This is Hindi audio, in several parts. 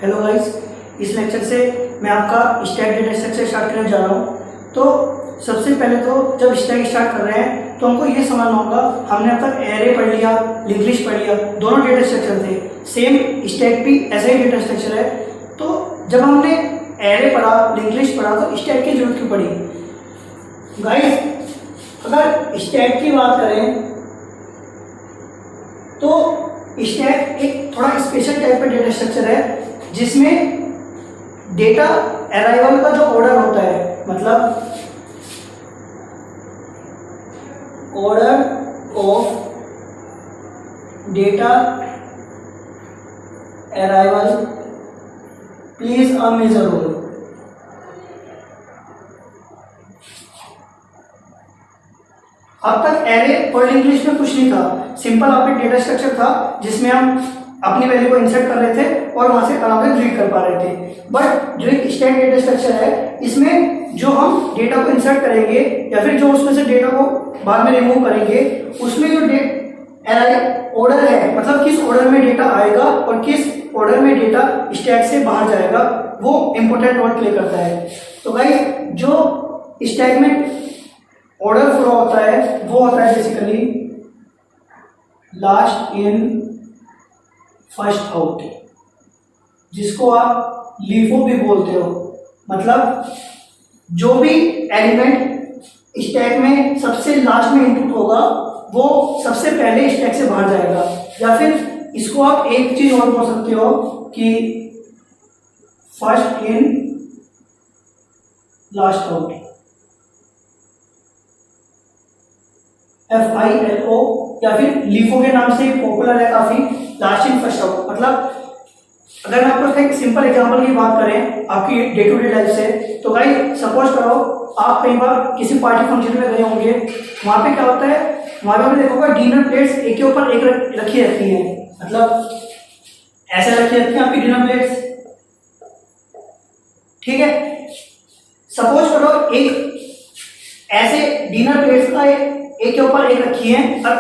हेलो गाइस, इस लेक्चर से मैं आपका स्टैक डेटा स्ट्रक्चर स्टार्ट करने जा रहा हूँ। तो सबसे पहले तो जब स्टैक स्टार्ट कर रहे हैं तो हमको ये समझना होगा, हमने अब तक एरे पढ़ लिया, लिंक लिस्ट पढ़ लिया, दोनों डेटा स्ट्रक्चर थे। सेम स्टैक भी ऐसा ही डेटा स्ट्रक्चर है। तो जब हमने एरे पढ़ा, लिंक लिस्ट पढ़ा, तो स्टैक की जरूरत क्यों पड़ी? गाइस, अगर स्टैक की बात करें तो स्टैक एक थोड़ा स्पेशल टाइप का डेटा स्ट्रक्चर है जिसमें डेटा अराइवल का जो ऑर्डर होता है, मतलब order of data arrival plays a major role. अब तक एरे और लिंक लिस्ट में कुछ नहीं था, सिंपल आपका डेटा स्ट्रक्चर था जिसमें हम अपनी वैल्यू को इंसर्ट कर रहे थे और वहां से आराम से रीड कर पा रहे थे। बट जो एक स्टैक डेटा स्ट्रक्चर है, इसमें जो हम डेटा को इंसर्ट करेंगे या फिर जो उसमें से डेटा को बाद में रिमूव करेंगे, उसमें जो ऑर्डर है, मतलब किस ऑर्डर में डेटा आएगा और किस ऑर्डर में डेटा स्टैक से बाहर जाएगा, वो इंपॉर्टेंट रोल प्ले करता है। तो गाइस, जो स्टैक में ऑर्डर फ्लो होता है वो होता है basically last in first out, जिसको आप लीफो भी बोलते हो। मतलब जो भी एलिमेंट स्टैक में सबसे लास्ट में इनपुट होगा वो सबसे पहले स्टैक से बाहर जाएगा। या फिर इसको आप एक चीज और बोल सकते हो कि first in last out, FILO, या फिर लीफो के नाम से पॉपुलर है काफी, लास्ट इन फर्स्ट आउट। मतलब अगर मैं आपको एक सिंपल एग्जांपल की बात करें आपकी डे टू डे लाइफ से, तो गाइस सपोज करो आप कई बार किसी पार्टी फंक्शन में गए होंगे, वहां पे क्या होता है, वहां पे आपने देखा होगा डिनर प्लेट्स एक के ऊपर एक रखी रहती हैं, मतलब ऐसे रखी रहती हैं आपकी डिनर प्लेट्स, ठीक है। सपोज करो एक ऐसे डिनर प्लेट्स का एक के ऊपर एक रखी है और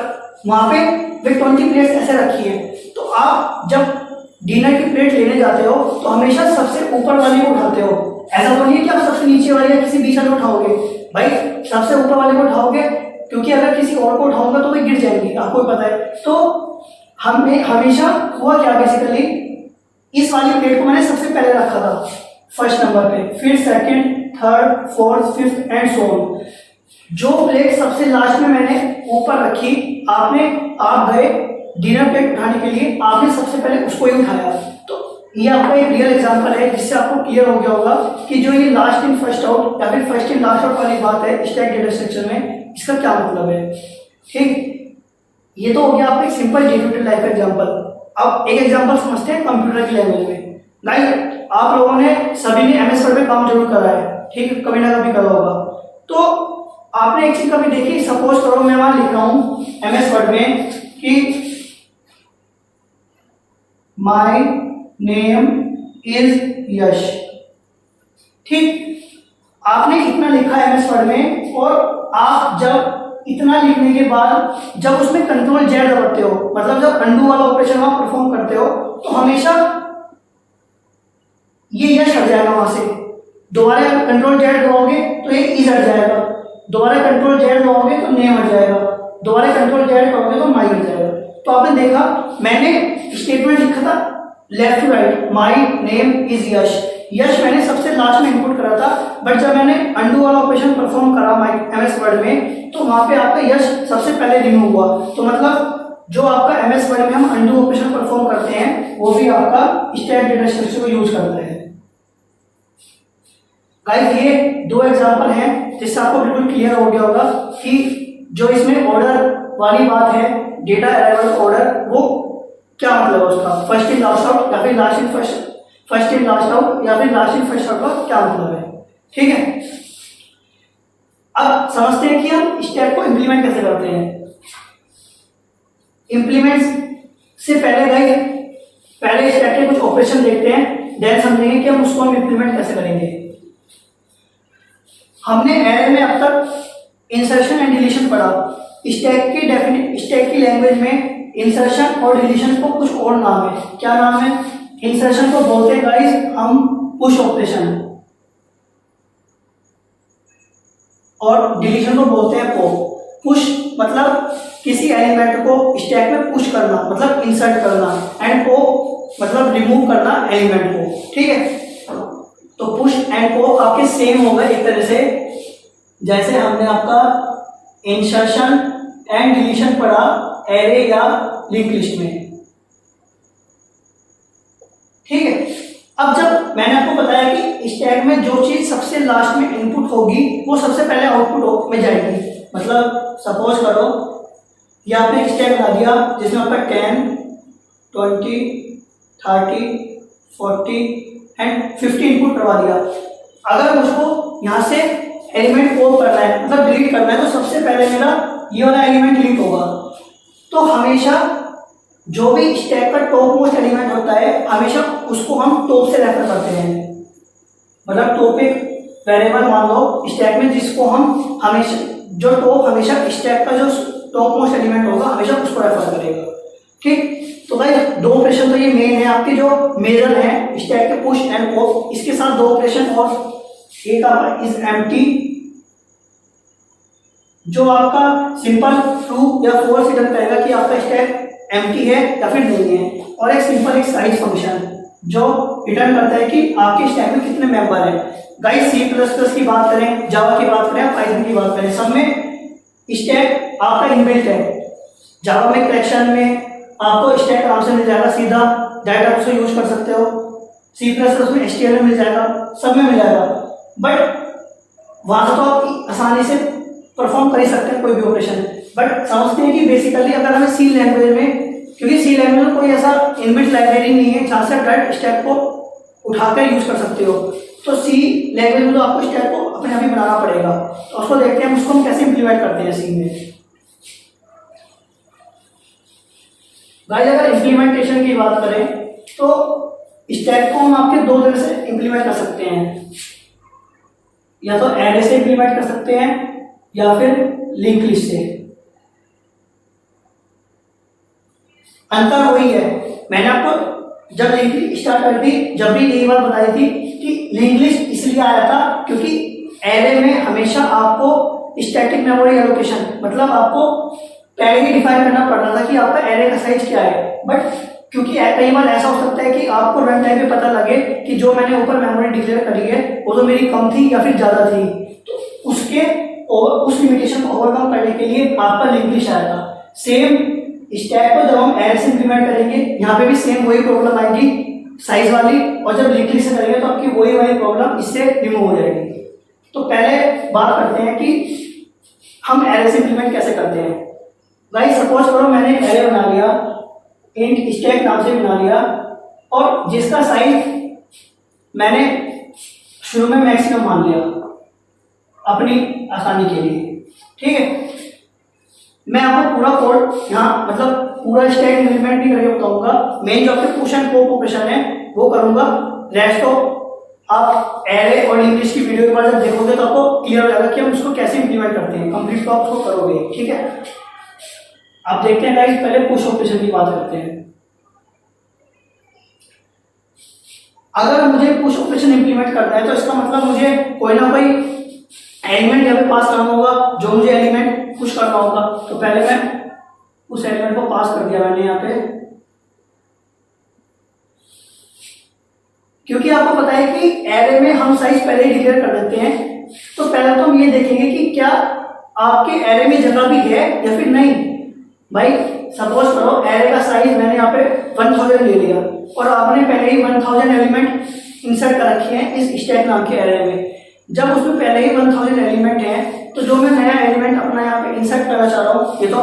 वहां पे वे 20 प्लेट्स ऐसे रखी है। तो आप जब डिनर की प्लेट लेने जाते हो तो हमेशा सबसे ऊपर वाली को उठाते हो। ऐसा तो नहीं है कि आप सबसे नीचे वाली या किसी बीच वाले उठाओगे, भाई सबसे ऊपर वाले को उठाओगे, क्योंकि अगर किसी और को उठाऊंगा तो वे गिर जाएंगी, आपको पता है। तो हमने हमेशा हुआ क्या, बेसिकली इस वाली प्लेट को मैंने सबसे पहले रखा था फर्स्ट नंबर पे, फिर second, third, fourth, fifth and so on. जो प्लेट सबसे लास्ट में मैंने ऊपर रखी, आप गए डिनर प्लेट उठाने के लिए, आपने सबसे पहले उसको ही उठाया। तो ये आपका एक रियल एग्जांपल है जिससे आपको क्लियर हो गया होगा कि जो ये लास्ट इन फर्स्ट आउट या फिर फर्स्ट इन लास्ट आउट वाली बात है स्टैक डेटा स्ट्रक्चर में, इसका क्या मतलब है। ठीक, ये तो हो गया आपका एक simple day to day life example. अब एक एग्जांपल समझते हैं कंप्यूटर की लैंग्वेज में। गाइस, आप लोगों ने सभी ने MS वर्ड में काम जरूर करा है, ठीक है, कभी ना कभी करा होगा। तो आपने एक चीज कभी देखी, सपोज करो मैं वहां लिख रहा हूं MS वर्ड में कि माय नेम इज यश, ठीक, आपने इतना लिखा MS वर्ड में, और आप जब इतना लिखने के बाद जब उसमें कंट्रोल Z दबाते हो, मतलब जब अंडू वाला ऑपरेशन आप परफॉर्म करते हो, तो हमेशा ये यश हट जाएगा वहां से। दोबारा कंट्रोल Z दबाओगे तो ये इज हट जाएगा, दोबारा कंट्रोल Z दबाओगे तो नेम हट जाएगा, दोबारा कंट्रोल Z दबाओगे तो माई हट जाएगा। तो आपने देखा मैंने स्टेटमेंट लिखा था left to right, my name is Yash. Yash मैंने सबसे लास्ट में इनपुट करा था, बट जब मैंने अंडू वाला ऑपरेशन परफॉर्म करा माई MS वर्ड में, तो वहां पे आपका यश सबसे पहले रिमूव हुआ। तो मतलब जो आपका MS वर्ड में हम अंडू ऑपरेशन परफॉर्म करते हैं वो भी आपका स्टैक डेटा स्ट्रक्चर को यूज करता है। गाइस, ये दो एग्जांपल हैं जिससे आपको बिल्कुल क्लियर हो गया होगा कि जो इसमें ऑर्डर वाली बात है, डेटा अराइवल ऑर्डर, वो क्या मतलब है उसका, फर्स्ट इन लास्ट आउट या फिर last in first in last out या फिर लास्ट इन फर्स्ट आउट का क्या मतलब है, ठीक है। अब समझते हैं कि हम स्टैक को इंप्लीमेंट कैसे करते हैं। इंप्लीमेंट से पहले स्टैक के कुछ ऑपरेशन देखते हैं, देन समझेंगे कि हम उसको इंप्लीमेंट कैसे करेंगे। हमने एरे में अब तक इंसर्शन एंड डिलीशन पढ़ा। स्टैक की लैंग्वेज में इंसर्शन और डिलीशन को कुछ और नाम है। क्या नाम है? इंसर्शन को बोलते हैं गाइस हम पुश ऑपरेशन, और डिलीशन को बोलते हैं पॉप। पुश मतलब किसी एलिमेंट को स्टैक में पुश करना, मतलब इंसर्ट करना, एंड पॉप मतलब रिमूव करना एलिमेंट को, ठीक है। तो पुश एंड पॉप आपके सेम हो गए एक तरह से, जैसे हमने आपका इंसर्शन एंड डिलीशन पढ़ा एरे या लिंक लिस्ट में, ठीक है। अब जब मैंने आपको बताया कि स्टैक में जो चीज सबसे लास्ट में इनपुट होगी वो सबसे पहले आउटपुट में जाएगी, मतलब सपोज करो ये आपने स्टैक बना दिया जिसमें आपका 10, 20, 30, 40 एंड 50 इनपुट करवा दिया। अगर मुझको यहाँ से एलिमेंट पॉप करना है, मतलब डिलीट करना है, तो सबसे पहले मेरा ये वाला एलिमेंट डिलीट होगा। तो हमेशा जो भी स्टैक का टॉप मोस्ट एलिमेंट होता है हमेशा उसको हम टॉप से रेफर करते हैं, मतलब टॉप एक वेरिएबल मान लो स्टैक में जिसको हम हमेशा, जो टॉप हमेशा स्टैक का जो टॉप मोस्ट एलिमेंट होगा हमेशा उसको रेफर करेगा, ठीक। तो भाई दो ऑपरेशन तो ये मेन है आपके जो मेजर है स्टैक के, पुश एंड पॉप। इसके साथ दो ऑपरेशन और, एक आपका इज एम्प्टी जो आपका सिंपल ट्रू या फॉल्स रिटर्न करेगा कि आपका स्टैक एम्प्टी है या फिर नहीं है, और एक सिंपल एक साइज फंक्शन जो रिटर्न करता है कि आपके स्टैक में कितने मेंबर हैं। गाइस C++ की बात करें, जावा की बात करें, पाइथन की बात करें, सब में स्टैक आपका इनबिल्ट है। जावा में करेक्शन में आपको स्टैक आराम से मिल जाएगा, सीधा डायरेक्ट आप उसको यूज कर सकते हो। C++ में HTML में मिल जाएगा, सब में मिल जाएगा, बट वहां तो आप आसानी से परफॉर्म कर ही सकते हैं कोई भी ऑपरेशन। बट समझते हैं कि बेसिकली अगर हमें सी लैंग्वेज में, क्योंकि सी लैंग्वेज में कोई ऐसा इनबिल्ट लाइब्रेरी नहीं है जहाँ से डायरेक्ट स्टैक को उठाकर यूज कर सकते हो, तो सी लैंग्वेज में तो आपको स्टैक को अपने आप ही बनाना पड़ेगा। तो उसको देखते हैं उसको हम कैसे इंप्लीमेंट करते हैं सी में। गाइस अगर इंप्लीमेंटेशन की बात करें तो स्टैक को हम आपके दो तरह से इंप्लीमेंट कर सकते हैं, या तो एरे से इंप्लीमेंट कर सकते हैं या फिर लिंक लिस्ट से। अंतर वही है, मैंने आपको जब लिंक लिस्ट स्टार्ट कर दी जब भी यही बात बताई थी कि लिंक लिस्ट इसलिए आया था क्योंकि एरे में हमेशा आपको स्टैटिक मेमोरी एलोकेशन, मतलब आपको पहले ही डिफाइन करना पड़ रहा था कि आपका एरे का साइज क्या है। बट क्योंकि कई बार ऐसा हो सकता है कि आपको रन टाइम पे पता लगे कि जो मैंने ऊपर मेमोरी डिक्लेयर करी है वो तो मेरी कम थी या फिर ज़्यादा थी, तो उसके और उस लिमिटेशन को ओवरकम करने के लिए आपका लिंक लिस्ट आया था। सेम स्टैक को जब हम एरे से इंप्लीमेंट करेंगे यहाँ पे भी सेम वही प्रॉब्लम आएगी साइज वाली, और जब लिंक लिस्ट से करेंगे तो आपकी वही वाली प्रॉब्लम इससे रिमूव हो जाएगी। तो पहले बात करते हैं कि हम एरे से इंप्लीमेंट कैसे करते हैं। गाइस सपोज करो मैंने एक एरे बना लिया, इंट स्टैक नाम से बना लिया, और जिसका साइज मैंने शुरू में मैक्सिमम मान लिया अपनी आसानी के लिए, ठीक है। मैं आपको पूरा कोड यहाँ मतलब पूरा स्टैक इंप्लीमेंट नहीं करके बताऊंगा, मेन जो आपके पुश एंड पॉप ऑपरेशन है वो करूंगा, रेस्ट तो आप एरे और लिंक लिस्ट की वीडियो के बाद जब देखोगे तो आपको क्लियर हो जाएगा कि हम उसको कैसे इंप्लीमेंट करते हैं, कंप्लीट तो आप उसको करोगे, ठीक है। आप देखते हैं गाइस पहले पुश ऑपरेशन की बात करते हैं। अगर मुझे पुश ऑपरेशन इंप्लीमेंट करना है तो इसका मतलब मुझे कोई ना कोई एलिमेंट यहाँ पे पास करना होगा, जो मुझे एलिमेंट पुश करना होगा। तो पहले मैं उस एलिमेंट को पास कर दिया मैंने यहाँ पे, क्योंकि आपको पता है कि एरे में हम साइज पहले ही डिक्लेयर कर देते हैं। तो पहले तो हम ये देखेंगे कि क्या आपके एरे में जगह भी है या फिर नहीं। भाई सपोज करो एरे का साइज मैंने यहाँ पे 1000 ले लिया और आपने पहले ही 1000 एलिमेंट इंसर्ट कर रखे हैं इस स्टैक नाम के एरे में। जब उसमें पहले ही 1000 एलिमेंट हैं तो जो मैं नया एलिमेंट अपना यहाँ पे इंसर्ट करना चाह रहा हूँ ये तो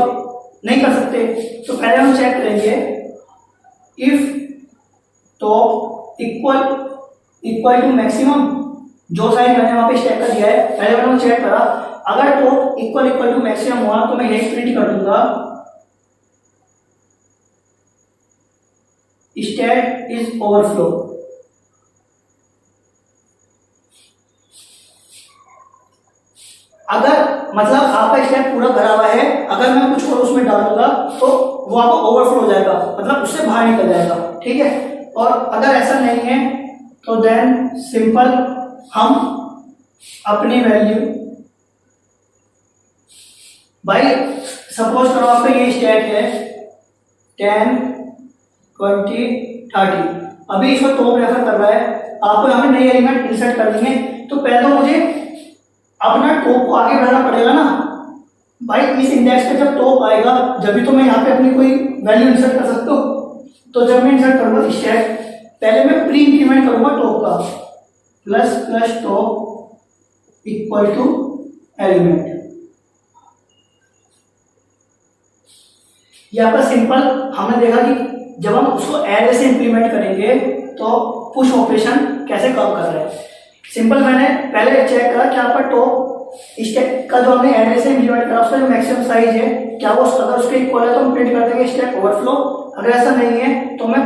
नहीं कर सकते। तो पहले हम चेक करेंगे if top equal to maximum, जो साइज मैंने वहाँ पे स्टैक कर दिया है पहले मैंने चेक करा, अगर टॉप इक्वल टू मैक्सिमम हुआ तो मैं यही प्रिंट कर दूंगा स्टैक इज ओवरफ्लो। अगर मतलब आपका स्टैक पूरा भरा हुआ है, अगर मैं कुछ और उसमें डालूंगा तो वो आपको ओवरफ्लो हो जाएगा, मतलब उससे बाहर निकल जाएगा, ठीक है। और अगर ऐसा नहीं है तो देन सिंपल हम अपनी वैल्यू, भाई सपोज करो आपका ये स्टैक है 10 20 30, अभी इसको टॉप रेफर कर रहा है, आपको यहाँ पे नई एलिमेंट इंसर्ट करनी है, तो पहले तो मुझे अपना टॉप को आगे बढ़ाना पड़ेगा ना भाई। इस इंडेक्स पे जब टॉप आएगा जब भी तो मैं यहाँ पे अपनी कोई वैल्यू इंसर्ट कर सकता हूँ। तो जब मैं इंसर्ट करूँगा स्टैक, पहले मैं प्री इंक्रीमेंट करूँगा टॉप का, plus plus top equal to element. ये आपका सिंपल, हमने देखा कि जब हम उसको एरे से इंप्लीमेंट करेंगे तो पुश ऑपरेशन कैसे काम कर रहा है। सिंपल मैंने पहले चेक करा कि आपका टॉप स्टैक का जो हमने एरे से इंप्लीमेंट करा उसका जो मैक्सिमम साइज है क्या वो अगर उसके इक्वल है तो हम प्रिंट कर देंगे स्टैक ओवरफ्लो। अगर ऐसा नहीं है तो मैं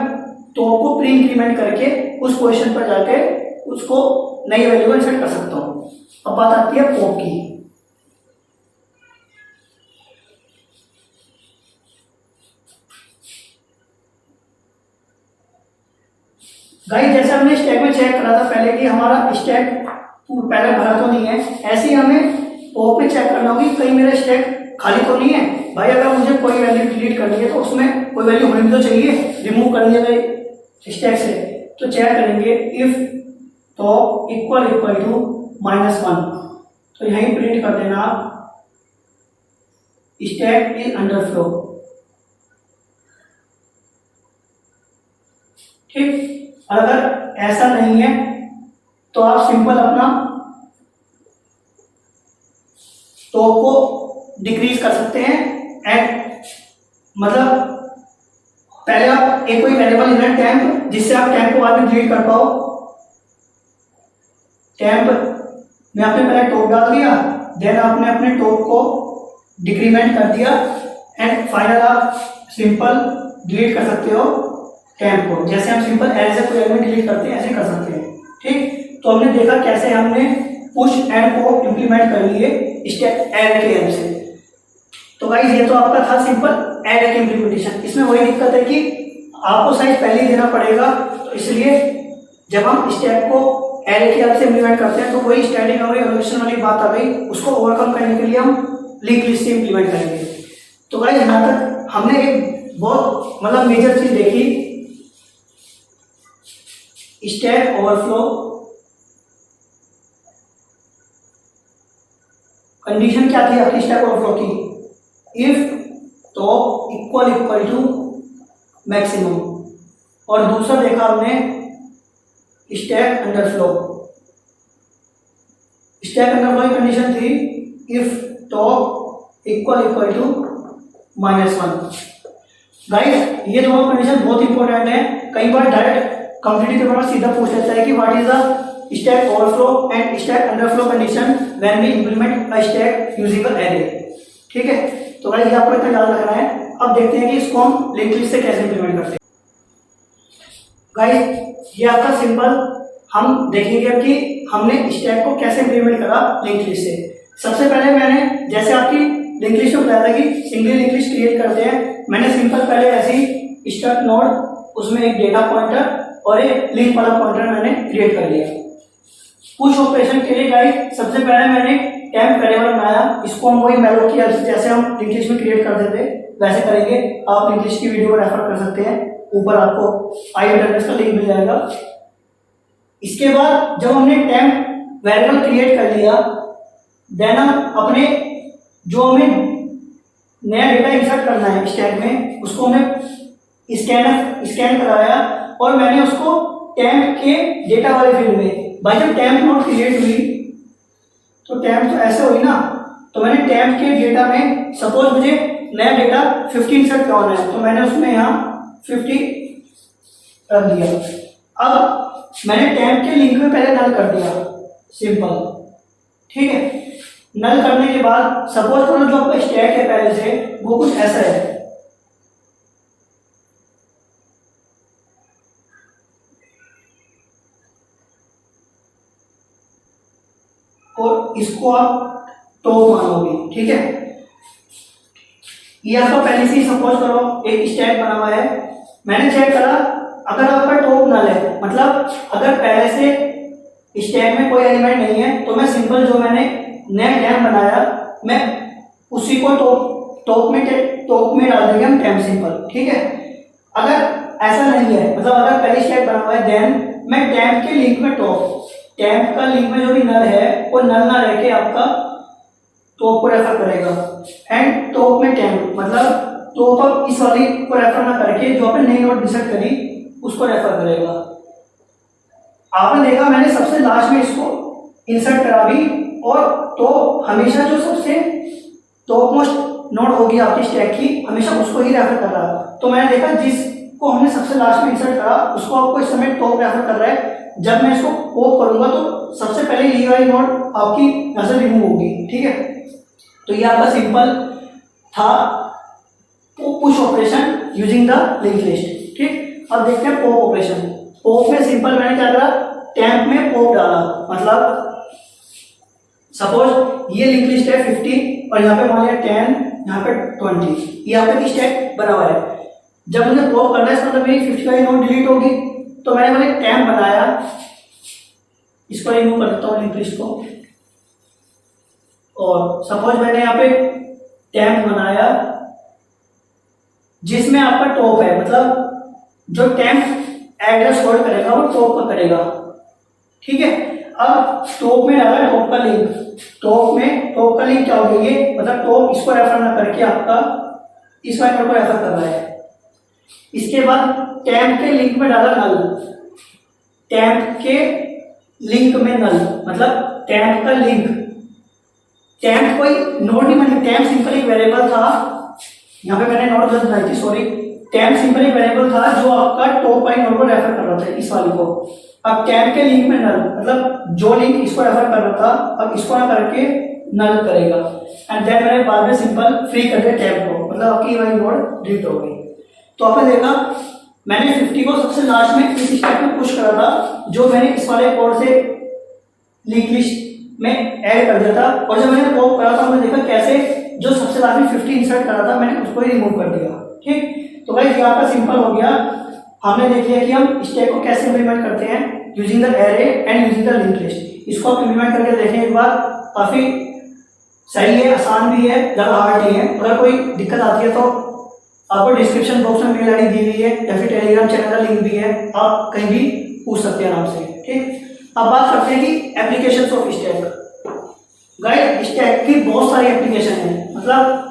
टॉप को प्री इंक्रीमेंट करके उस पोजीशन पर जाके उसको नई वैल्यू इंसर्ट कर सकता हूँ। अब बात आती है पॉप की। गाइस जैसे हमने स्टैक में चेक करा था पहले कि हमारा स्टैक पहले भरा तो नहीं है, ऐसे ही हमें पॉप पे चेक करना होगी कहीं मेरा स्टैक खाली तो नहीं है। भाई अगर मुझे कोई वैल्यू डिलीट करनी है तो उसमें कोई वैल्यू होनी भी तो चाहिए, रिमूव करनी है स्टैक से, तो चेक करेंगे इफ टॉप इक्वल टू -1, तो यहीं प्रिंट कर देना आप स्टैक इज अंडरफ्लो। ठीक, अगर ऐसा नहीं है तो आप सिंपल अपना टॉप को डिक्रीज कर सकते हैं एंड मतलब पहले आप एक कोई वेरिएबल लेना टेम्प, जिससे आप टेम्प को बाद में डिलीट कर पाओ। टेम्प में आपने पहले टॉप डाल दिया, देन आपने अपने टॉप को डिक्रीमेंट कर दिया एंड फाइनल आप सिंपल डिलीट कर सकते हो टेम्प को, जैसे हम सिंपल एरे से कोई एलिमेंट डिलीट करते हैं ऐसे कर सकते हैं। ठीक, तो हमने देखा कैसे हमने पुश एंड को इंप्लीमेंट कर लिए स्टैक एरे के हेल्प से। तो गाइस ये तो आपका था सिंपल एरे के इंप्लीमेंटेशन। इसमें वही दिक्कत है कि आपको साइज पहले ही देना पड़ेगा, तो इसलिए जब हम स्टैक को एरे के हेल्प से इंप्लीमेंट करते हैं तो वही स्टैटिक मेमोरी एलोकेशन वाली बात आ गई, उसको ओवरकम करने के लिए हम लिंक लिस्ट से इंप्लीमेंट करेंगे। तो गाइस यहाँ तक हमने एक बहुत मतलब मेजर चीज देखी, स्टैक ओवरफ्लो। कंडीशन क्या थी आपकी स्टैक ओवरफ्लो की, if top equal to maximum, और दूसरा देखा हमने स्टैक अंडरफ्लो। स्टैक अंडरफ्लो की कंडीशन थी if top equal to -1। Guys ये दोनों कंडीशन बहुत इंपॉर्टेंट है, कई बार डायरेक्ट कॉम्पिटिटिव पेपर सीधा पूछ लेता है कि what is the stack overflow and stack underflow condition when we implement a stack using a array. ठीक है, तो गाइस ये आपको इतना याद रखना है। अब देखते हैं कि इसको हम लिंक लिस्ट से कैसे इंप्लीमेंट करते हैं। गाइस ये आपका सिंपल हम देखेंगे अब कि हमने स्टैक को कैसे इंप्लीमेंट करा लिंक लिस्ट से। सबसे पहले मैंने जैसे आपकी लिंक लिस्ट में बताया था कि सिंगल लिंक लिस्ट क्रिएट करते हैं, मैंने सिंपल पहले ऐसे ही स्टार्ट नोड, उसमें एक डेटा पॉइंटर और एक लिंक वाला पॉइंटर मैंने क्रिएट कर लिया। पुश ऑपरेशन के लिए गाइस सबसे पहले मैंने टेम्प वेरिएबल बनाया, इसको हम वही मैलोक की हेल्प से जैसे हम लिंक लिस्ट में क्रिएट करते थे वैसे करेंगे। आप लिंक लिस्ट की वीडियो को रेफर कर सकते हैं, ऊपर आपको आई इंटरनेट का लिंक मिल जाएगा। इसके बाद जब हमने टेम्प वेरिएबल क्रिएट कर लिया, देन हम अपने जो हमें नया डेटा इंसर्ट करना है स्टैक में उसको हमने स्कैन कराया और मैंने उसको टेम्प के डेटा वाले फील्ड में, भाई जब टेम्प नोड क्रिएट हुई तो टेम्प तो ऐसे हुई ना, तो मैंने टेम्प के डेटा में सपोज मुझे नया डेटा 50 इंसर्ट करवाना है तो मैंने उसमें यहाँ 50 कर दिया। अब मैंने टेम्प के लिंक में पहले नल कर दिया सिंपल। ठीक है, नल करने के बाद सपोज करो जो आपका स्टैक है पहले से वो कुछ ऐसा है, और इसको आप टॉप मानोगे। ठीक है, ये आपका पहले से ही सपोज करो एक स्टैक बना हुआ है, मैंने चेक करा अगर आपका टॉप है, मतलब अगर पहले से स्टैक में कोई एलिमेंट नहीं है तो मैं सिंपल जो मैंने नया टेम्प बनाया मैं उसी को टॉप में डाल देंगे हम टेम्प सिंपल, ठीक है। अगर ऐसा नहीं है, मतलब अगर पहले स्टैक बना हुआ है देन मैं टेम्प के लिंक में टेम्प का लिंक में जो भी नल है वो नल ना रह के आपका टॉप को रेफर करेगा, एंड टॉप में टेम्प मतलब टॉप अब इस वाली को रेफर ना करके जो आपने नई नोड डिसाइड करी उसको रेफर करेगा। आपने देखा मैंने सबसे लास्ट में इसको इंसर्ट करा भी, और तो हमेशा जो सबसे टॉप मोस्ट नोड होगी आपकी स्टैक की हमेशा उसको ही रेफर कर रहा है। तो मैंने देखा जिसको हमने सबसे लास्ट में इंसर्ट करा उसको आपको इस समय टॉप रेफर कर रहा है। जब मैं इसको पॉप करूंगा तो सबसे पहले ये वाली नोड आपकी नजर रिमूव होगी, ठीक है। तो ये आपका सिंपल था push operation using the link list, ठीक। अब देखते हैं पॉप ऑपरेशन। पॉप में सिंपल मैंने क्या करा, टेम्प में पॉप डाला, मतलब सपोज ये लिंक लिस्ट है 50 और यहाँ पे मान लिया 10, यहाँ पे 20, ये यहाँ पे स्टैक बना हुआ है। जब मुझे पॉप करना है इसका मतलब मेरी 50 का नोट डिलीट होगी, तो मैंने टेम्प बनाया, इसको रिमूव कर देता हूँ लिंक लिस्ट को, और सपोज मैंने यहाँ पे टेम्प बनाया जिसमें आपका टॉप है, मतलब जो टेम्प एड्रेस होल्ड करेगा वो टॉप का करेगा, ठीक है। अब टॉप में डाला टॉप का लिंक, टॉप का लिंक क्या हो गया ये, मतलब टॉप इसको रेफर ना करके आपका इस वाइनर को रेफर कर रहा है। इसके बाद टेम्प के लिंक में डाला नल, टेम्प के लिंक में नल मतलब टेम्प का लिंक, टेम्प कोई नोड नहीं बनी, टेम्प सिंपल एक वेरिएबल था, यहाँ पे मैंने नोड गलत बनाई थी सॉरी, टेम्प सिंपल एक वेरिएबल था जो आपका टॉप वाली नोड को रेफर कर रहा था इस वाली को। अब टेम्प के लिंक में नल मतलब जो लिंक इसको रेफर कर रहा था अब इसको ना करके नल करेगा, एंड देन मैंने बाद में सिंपल फ्री कर दिया टेम्प को, मतलब आपकी वाली नोड डिलीट हो गई। तो आपने देखा मैंने 50 को सबसे लास्ट में इस स्टेप में पुश करा था जो मैंने इस वाले कोड से लिंक लिस्ट में ऐड कर दिया था, और जब मैंने पॉप करा था मैंने देखा कैसे जो सबसे लास्ट में 50 इंसर्ट करा था मैंने उसको ही रिमूव कर दिया, ठीक। तो गाइस ये आपका सिंपल हो गया। हमने देख लिया कि हम स्टैक को कैसे इंप्लीमेंट करते हैं using the array and using the link list. इसको आप इंप्लीमेंट करके देखें एक बार, काफी सही है, आसान भी है, ज़्यादा हार्ड नहीं है। अगर कोई दिक्कत आती है तो आपको डिस्क्रिप्शन बॉक्स में मेल आईडी दी हुई है या फिर टेलीग्राम चैनल का लिंक भी है, आप कहीं भी पूछ सकते हैं आराम से, ठीक। अब बात करते हैं कि applications of stack. Guys stack की बहुत सारी एप्लीकेशन है, मतलब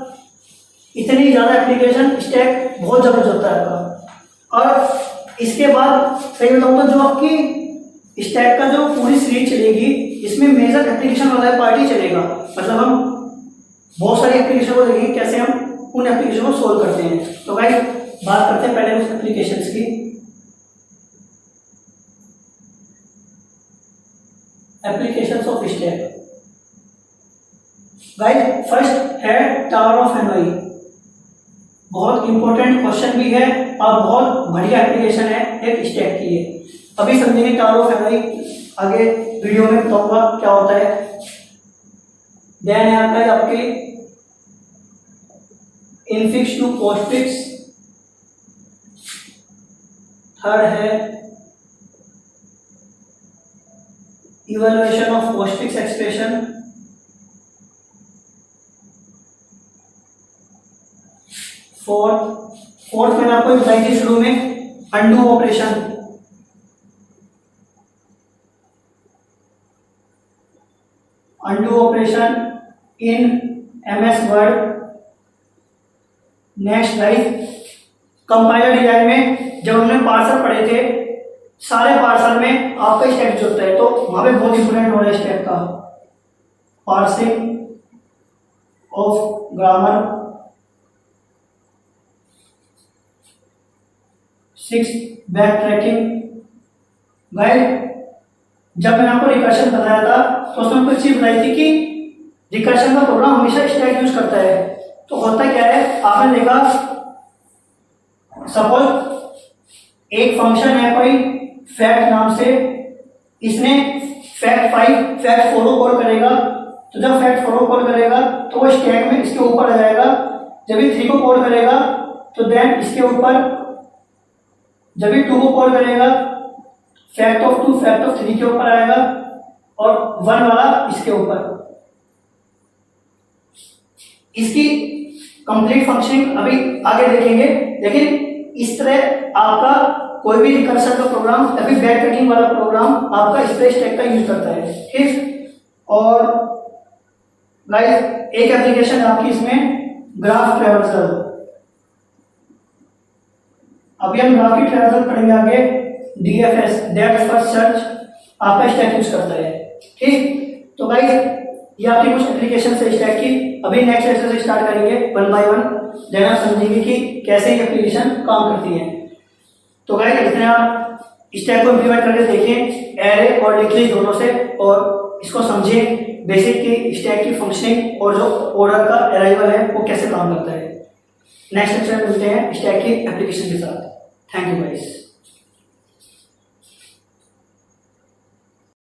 इतनी ज़्यादा एप्लीकेशन, स्टैक बहुत जबरदस्त होता है आपका। और इसके बाद सही बताऊँ तो जो आपकी स्टैक का जो पूरी सीरीज चलेगी इसमें मेजर एप्लीकेशन वाला पार्टी चलेगा, मतलब हम बहुत सारी एप्लीकेशन को देखेंगे कैसे हम उन एप्लीकेशन को सोल्व करते हैं। तो गाइस बात करते हैं पहले उस एप्लीकेशंस की। Applications of stack guys first है टावर ऑफ हेनरी, बहुत इंपॉर्टेंट क्वेश्चन भी है और बहुत बढ़िया एप्लीकेशन है एक स्टैक की है। अभी समझेंगे टावर ऑफ हेनरी, आगे वीडियो में बताऊंगा क्या होता है। देन है आपका आपके इनफिक्स टू पोस्टफिक्स, थर्ड है evaluation of postfix expression, fourth मैंने आपको बताई थी शुरू में undo operation, undo operation in MS word. Next guys compiler design में जब हमने पार्सर पढ़े थे सारे पार्सर में आपका स्टैक जो होता है तो वहां पे बहुत इंपोर्टेंट रोल है स्टैक का, parsing of grammar. 6 back tracking. Guys जब मैंने आपको रिकर्शन बताया था तो उसमें कुछ चीज बताई थी कि रिकर्शन का प्रोग्राम हमेशा स्टैक यूज करता है। तो होता क्या है आपने देखा, सपोज एक फंक्शन है कोई फैक्ट नाम से, इसने फैक्ट 5 फैक्ट 4 को कॉल करेगा, तो जब फैक्ट 4 को कॉल करेगा तो वो स्टैक में इसके ऊपर आ जाएगा। जब ये 3 को कॉल करेगा तो देन इसके ऊपर, जब ये 2 को कॉल करेगा फैक्ट ऑफ 2 फैक्ट ऑफ 3 के ऊपर आएगा और 1 वाला इसके ऊपर। इसकी कंप्लीट फंक्शनिंग अभी आगे देखेंगे, लेकिन इस तरह आपका कोई भी रिकर्सन का प्रोग्राम या फिर बैक ट्रैकिंग वाला प्रोग्राम आपका इस तरह स्टैक का यूज करता है, ठीक। और गाइस एक एप्लीकेशन है आपकी इसमें ग्राफ ट्रैवर्सल। अभी हम ग्राफ की ट्रैवर्सल पढ़ेंगे आगे। DFS डेप्थ फर्स्ट सर्च आपका स्टैक यूज करता है, ठीक। तो गाइस ये आपकी कुछ एप्लीकेशन से स्टैक की। अभी नेक्स्ट लेक्चर से स्टार्ट करेंगे 1 बाय 1, देन आप समझेंगे कि कैसे ये एप्लीकेशन काम करती है। तो गाइस इतने आप स्टैक को इंप्लीमेंट करके देखें एरे और लिंक्ड लिस्ट दोनों से, और इसको समझें बेसिक की स्टैक की फंक्शनिंग और जो ऑर्डर का अराइवल है वो कैसे काम करता है। नेक्स्ट लेक्चर में मिलते हैं स्टैक की एप्लीकेशन के साथ। Thank you guys.